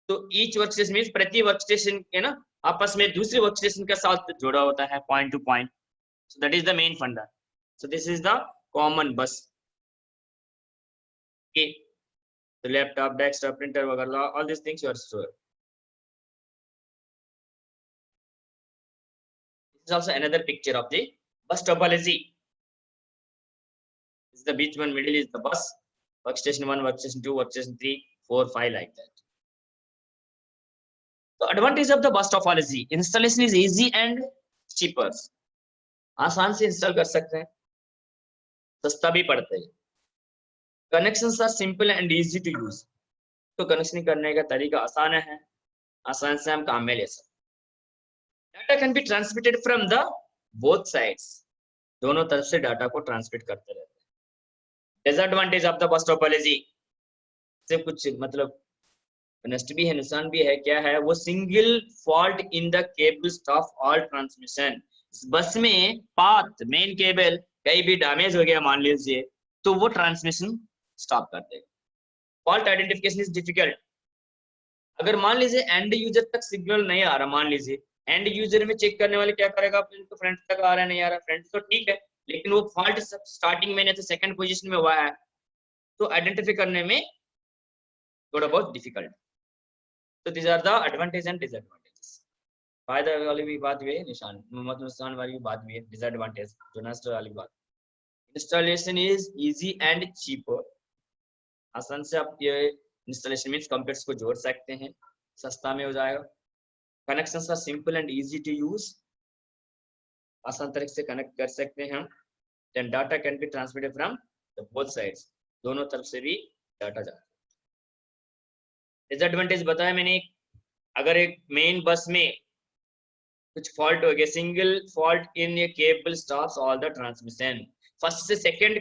Speaker 1: तो ईच वर्क स्टेशन मींस प्रति वर्क स्टेशन के ना आपस में दूसरे वर्क स्टेशन के साथ जुड़ा होता है, point to point. So that is the main funda. So this is the common bus. The laptop, desktop, printer, वगैरह, all these things you are stored. This is also another picture of the bus topology. This is the beach one, middle is the bus, workstation 1, workstation 2, workstation 3, 4, 5 like that. The advantage of the bus topology, installation is easy and cheaper. आसान से install कर सकते हैं, सस्ता भी पड़ता है. Connections are simple and easy to use. तो कनेक्शन करने का तरीका आसान है, आसान से हम काम में ले सकते. Data can be transmitted from the both sides. दोनों तरफ से डाटा को ट्रांसमिट करते रहते हैं. Disadvantage of the bus topology, से कुछ मतलब नष्ट भी है, नुकसान भी है. क्या है वो, single fault in the cable stop all transmission. बस में पाथ मेन केबल कहीं भी डैमेज हो गया मान लीजिए, तो वो ट्रांसमिशन स्टॉप कर देगा. Fault identification is difficult. अगर मान लीजिए एंड यूजर तक सिग्नल नहीं आ रहा, मान लीजिए एंड यूजर में चेक करने वाले क्या करेगा, इनको फ्रंट तक आ रहा है नहीं आ रहा, फ्रंट तो ठीक है लेकिन वो फॉल्ट स्टार्टिंग में नहीं तो सेकंड पोजीशन में हुआ है, तो आइडेंटिफाई करने में थोड़ा बहुत डिफिकल्ट। तो these are the advantage and disadvantages. फायदा वाली भी बात भी है, नुकसान वाली भी बात भी है, डिसएडवांटेज जो नष्ट वाली बात। Installation is easy and cheaper, आसान से आप ये इंस्टॉलेशन मींस कंप्यूटर्स को जोड़ सकते हैं, सस्ता में हो जाएगा। Connections are simple and easy to use, आसान तरीके से कनेक्ट कर सकते हैं हम। Then data can be transmitted from the both sides, दोनों तरफ से भी डाटा जाता है। डिसएडवांटेज बताया मैंने, अगर एक मेन बस में कुछ फॉल्ट हो गया, single fault in A cable stops all the transmission. First से सेकंड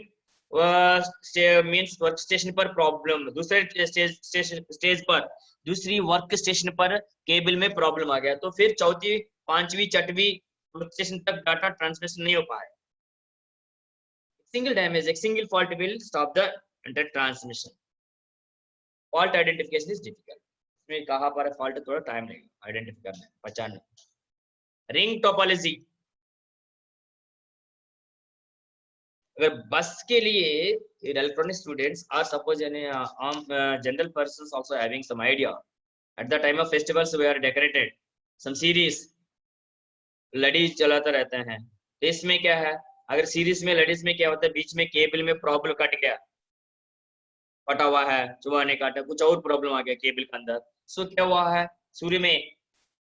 Speaker 1: मींस वर्क स्टेशन पर प्रॉब्लम, दूसरे स्टेज पर, दूसरी वर्क स्टेशन पर केबल में प्रॉब्लम आ गया, तो फिर चौथी पांचवी छठवीं वर्क स्टेशन तक डाटा ट्रांसमिशन नहीं हो पाए। सिंगल डैमेज, एक single fault will stop the transmission. Fault identification is difficult, इसमें कहां पर फॉल्ट थोड़ा टाइम लगेगा आइडेंटिफाई करने, पहचानने। रिंग टोपोलॉजी, अगर बस के लिए electronic students are suppose general persons also having some idea, at the time of festivals we are decorated some series, लड़ीज चलाते रहते हैं, तो इसमें क्या है, अगर सीरीज में लड़ीज में क्या होता है, बीच में केबल में प्रॉब्लम कट गया, कटा हुआ है, चुहा ने काटा, कुछ और प्रॉब्लम आ गया केबल के अंदर, सो क्या हुआ है, सूर्य में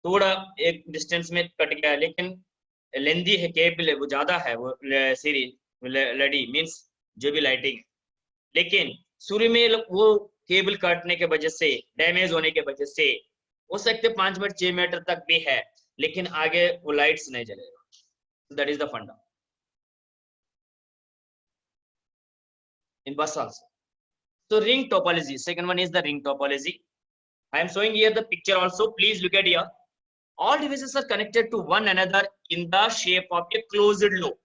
Speaker 1: थोड़ा एक डिस्टेंस में कट गया, लेकिन लेंदी है केबल है, वो ज्यादा है, वो सीरीज लड़ी मींस जो भी लाइटिंग, लेकिन सूर्य में वो केबल काटने के वजह से, डैमेज होने के वजह से हो सकते 5 मीटर 6 मीटर तक भी है, लेकिन आगे वो लाइट्स नहीं जलेगा। दैट इज द फंडा इन बस also. So ring topology, second one is the ring topology. I am showing here the picture also, please look at here. All devices are connected to one another in the shape of a closed loop,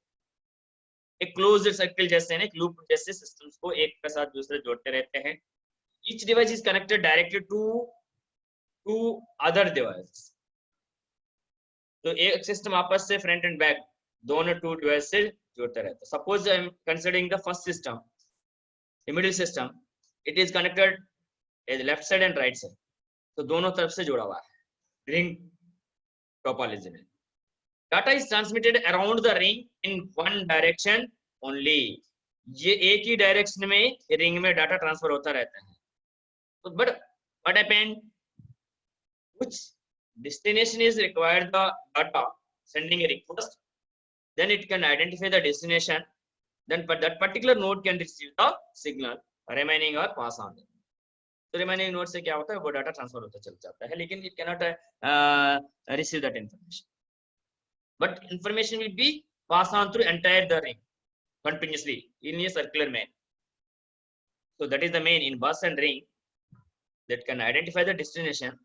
Speaker 1: एक closed circle जैसे है, एक loop जैसे systems को एक के साथ दूसरे जोड़ते रहते हैं। Each device is connected directly to other devices, तो एक सिस्टम आपस से फ्रंट एंड बैक दोनों टू डिवाइस से जोड़ते रहते हैं। Suppose I am considering the first system, the middle system, it is connected left side and right side, तो दोनों तरफ से जुड़ा हुआ है रिंग टोपोलॉजी में। Data is transmitted around the ring in one direction only, ये एक ही डायरेक्शन में रिंग में डाटा ट्रांसफर होता रहता है। तो but what happened, which destination is required the data, sending a request, then it can identify the destination, then but that particular node can receive the signal remaining or pass on. तो remaining node से क्या होता है, वो data transfer होता चल जाता है, लेकिन it cannot receive that information, but information will be passed on through entire the ring continuously in a circular manner. So that is the main in bus and ring that can identify the destination.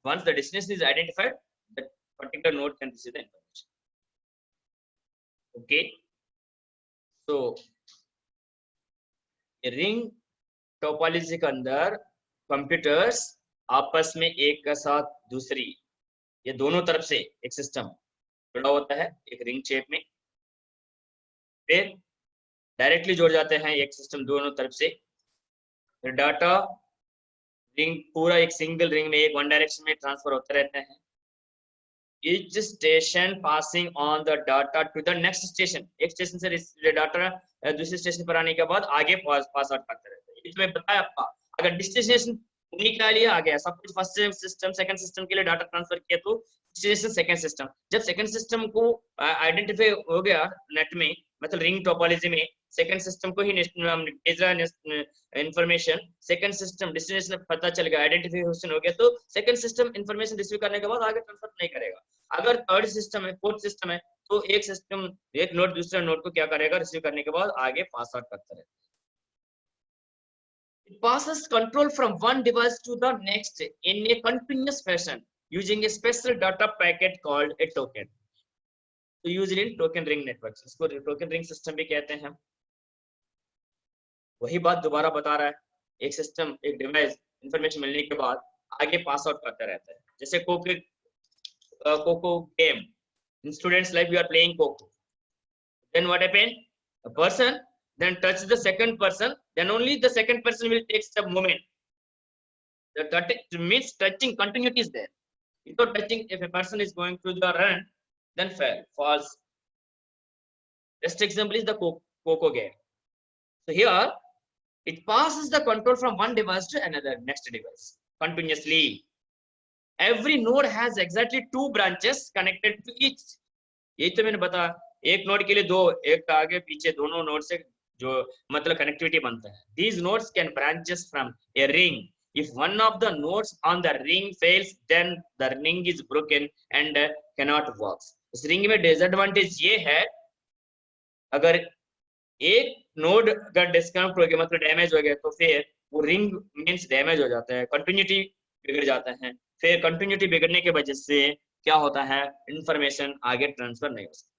Speaker 1: Once the destination is identified, that particular node can receive the information. Okay, so ring topology के अंदर computers आपस में एक के साथ दूसरी, ये दोनों तरफ से एक सिस्टम जुड़ा होता है एक रिंग शेप में, फिर डायरेक्टली जोड़ जाते हैं एक सिस्टम दोनों तरफ से, फिर डाटा रिंग पूरा एक सिंगल रिंग में एक वन डायरेक्शन में ट्रांसफर होते रहते हैं। Each station passing on the data to the next station, एक स्टेशन से डाटा दूसरे स्टेशन पर आने के बाद आगे पास आउट करते रहते हैं। इसमें बताया आपका, अगर डेस्टिनेशन निकाल लिया आ गया सब कुछ, फर्स्ट सिस्टम सेकंड सिस्टम के लिए डाटा ट्रांसफर किया तो डेस्टिनेशन सेकंड सिस्टम, जब सेकंड सिस्टम को आइडेंटिफाई हो गया नेट में, मतलब रिंग टोपोलॉजी में सेकंड सिस्टम को ही भेज रहा है इंफॉर्मेशन, सेकंड सिस्टम डेस्टिनेशन पता चल गया, आइडेंटिफिकेशन हो गया, तो सेकंड सिस्टम इंफॉर्मेशन रिसीव करने के बाद आगे ट्रांसफर नहीं करेगा। अगर थर्ड सिस्टम है, फोर्थ सिस्टम है, तो एक सिस्टम एक नोड दूसरे नोड को क्या करेगा, रिसीव करने के बाद आगे पास आउट करता रहेगा। It passes control from one device to the next in a continuous fashion using a special data packet called a token. तो used in token ring networks, इसको टोकन रिंग सिस्टम भी कहते हैं। वही बात दोबारा बता रहा है, एक सिस्टम एक डिवाइस इंफॉर्मेशन मिलने के बाद आगे पास आउट करता रहता है, जैसे Coco game. In students' life, we are playing Coco. Then what happened? A person then touch the second person, then only the second person will take the moment. The means touching continuity is there. Without touching, if a person is going to the run, then falls. Best example is the Coco game. So here, it passes the control from one device to another next device continuously. Every node has exactly 2 branches connected to each. यही तो मैंने बताया, एक node के लिए 2, एक आगे पीछे दोनों नोड से जो मतलब कनेक्टिविटी बनता है. These nodes can branches from a ring. If one of the nodes on the ring fails, then the ring is broken and cannot work. इस रिंग में डिसएडवांटेज ये है, अगर एक नोड अगर डिस्कनेक्ट हो गया मतलब डैमेज हो गया तो फिर वो रिंग मींस डैमेज हो जाता है, कंटिन्यूटी बिगड़ जाता है. फिर कंटिन्यूटी बिगड़ने की वजह से क्या होता है, इंफॉर्मेशन आगे ट्रांसफर नहीं हो सकती.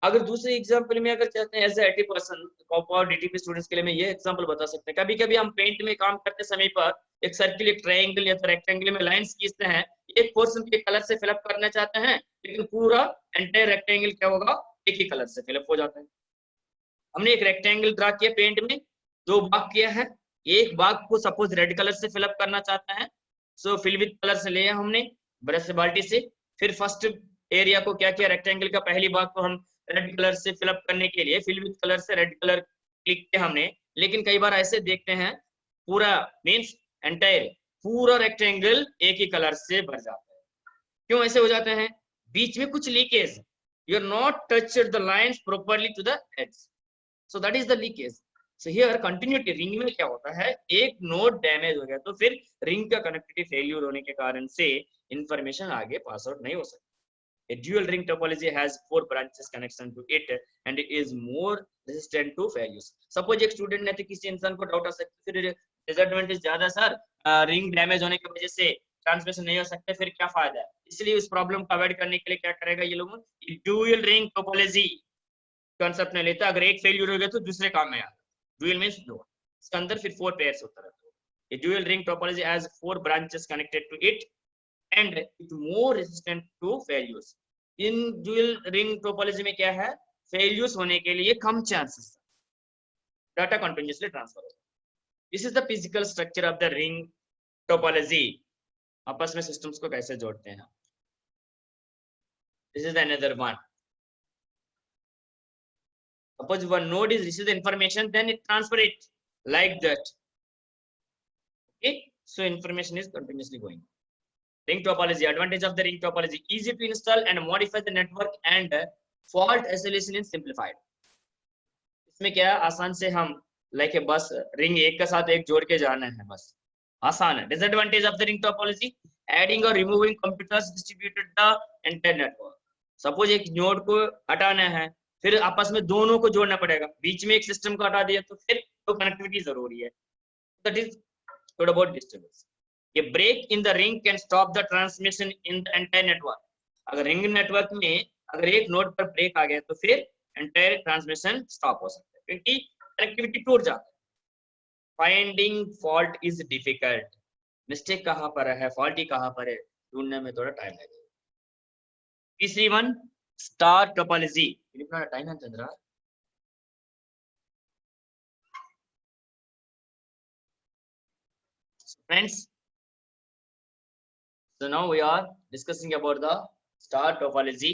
Speaker 1: अगर दूसरे एग्जांपल में अगर चाहते हैं as a 80% copper DTP students के लिए मैं ये एग्जांपल बता सकते हैं. कभी कभी हम पेंट में काम करते समय पर एक सर्किल, एक ट्रायंगल या रेक्टेंगल में लाइंस खींचते हैं, एक पोर्शन के कलर से फिलअप करना चाहते हैं, लेकिन पूरा एंटायर रेक्टेंगल क्या होगा, एक ही कलर से फिलअप हो जाता है. हमने एक रेक्टेंगल ड्रा किया पेंट में, 2 भाग किया है, एक भाग को सपोज रेड कलर से फिलअप करना चाहता है, सो फिल विद कलर से लिया हमने ब्रश से बाल्टी से. फिर फर्स्ट एरिया को क्या किया, रेक्टेंगल का पहली भाग को हम रेड कलर से फिलअप करने के लिए फिल विद कलर से रेड कलर क्लिक किया हमने. लेकिन कई बार ऐसे देखते हैं पूरा मींस एंटायर पूरा रेक्टेंगल एक ही कलर से भर जाता है. क्यों ऐसे हो जाते हैं, बीच में कुछ leakage, you are not touched the lines properly to the edge, so that is the leakage. So here continuity ring में क्या होता है, एक नोड डैमेज हो गया तो फिर रिंग का कनेक्टिविटी फेल्यूर होने के कारण से इंफॉर्मेशन आगे पास आउट नहीं हो सकती. A dual ring topology has 4 branches connection to it and it is more resistant to failures. Suppose एक स्टूडेंट ने तो किसी इंसान को डाउट आ सकता है, फिर डिसएडवांटेज ज्यादा सर, रिंग डैमेज होने की वजह से ट्रांसमिशन नहीं हो सकता, फिर क्या फायदा है. इसलिए उस प्रॉब्लम को अवॉइड करने के लिए क्या करेगा ये लोग, ड्यूअल रिंग टोपोलॉजी कॉन्सेप्ट नहीं लेता. अगर एक फेल्यूर हो गया तो दूसरे काम में आता. ड्यूअल मींस 2, इसके अंदर फिर 4 पेयर्स होता रहता है. A dual ring topology has 4 branches connected to it and it more resistant to failures. In dual ring topology में क्या है, फेल्यूर्स होने के लिए कम चांसेस, डाटा कंटिन्यूअसली ट्रांसफर होगा. This is the physical structure of the ring topology. आपस में systems को कैसे जोड़ते हैं. This is another one. Suppose one node is receive the information, then it transfer it like that. Okay, so information is continuously going. Ring topology, advantage of the ring topology, easy to install and modify the network and fault isolation is simplified. इसमें क्या है, आसान से हम like बस ring एक का साथ एक जोड़ के जाना है, बस आसान है. Disadvantage of the ring topology, adding और removing computers distributed the entire network. Suppose एक नोड को हटाना है, फिर आपस में दोनों को जोड़ना पड़ेगा, बीच में एक सिस्टम को हटा दिया तो फिर तो कनेक्टिविटी जरूरी है. दैट इज थोड़ा बहुत disturbance. A break in the ring can stop the transmission in the entire network. अगर रिंग नेटवर्क में अगर एक नोड पर ब्रेक आ गया तो फिर एंटायर ट्रांसमिशन स्टॉप हो सकता है, क्योंकि कनेक्टिविटी टूट जाता है. Finding fault is difficult. Mistake कहाँ पर है, फॉल्टी कहाँ पर है, ढूंढने में थोड़ा टाइम लगेगा. तीसरी वन, स्टार टोपोलॉजी. इतना टाइम है Chandra. Friends, so now we are discussing about the star topology.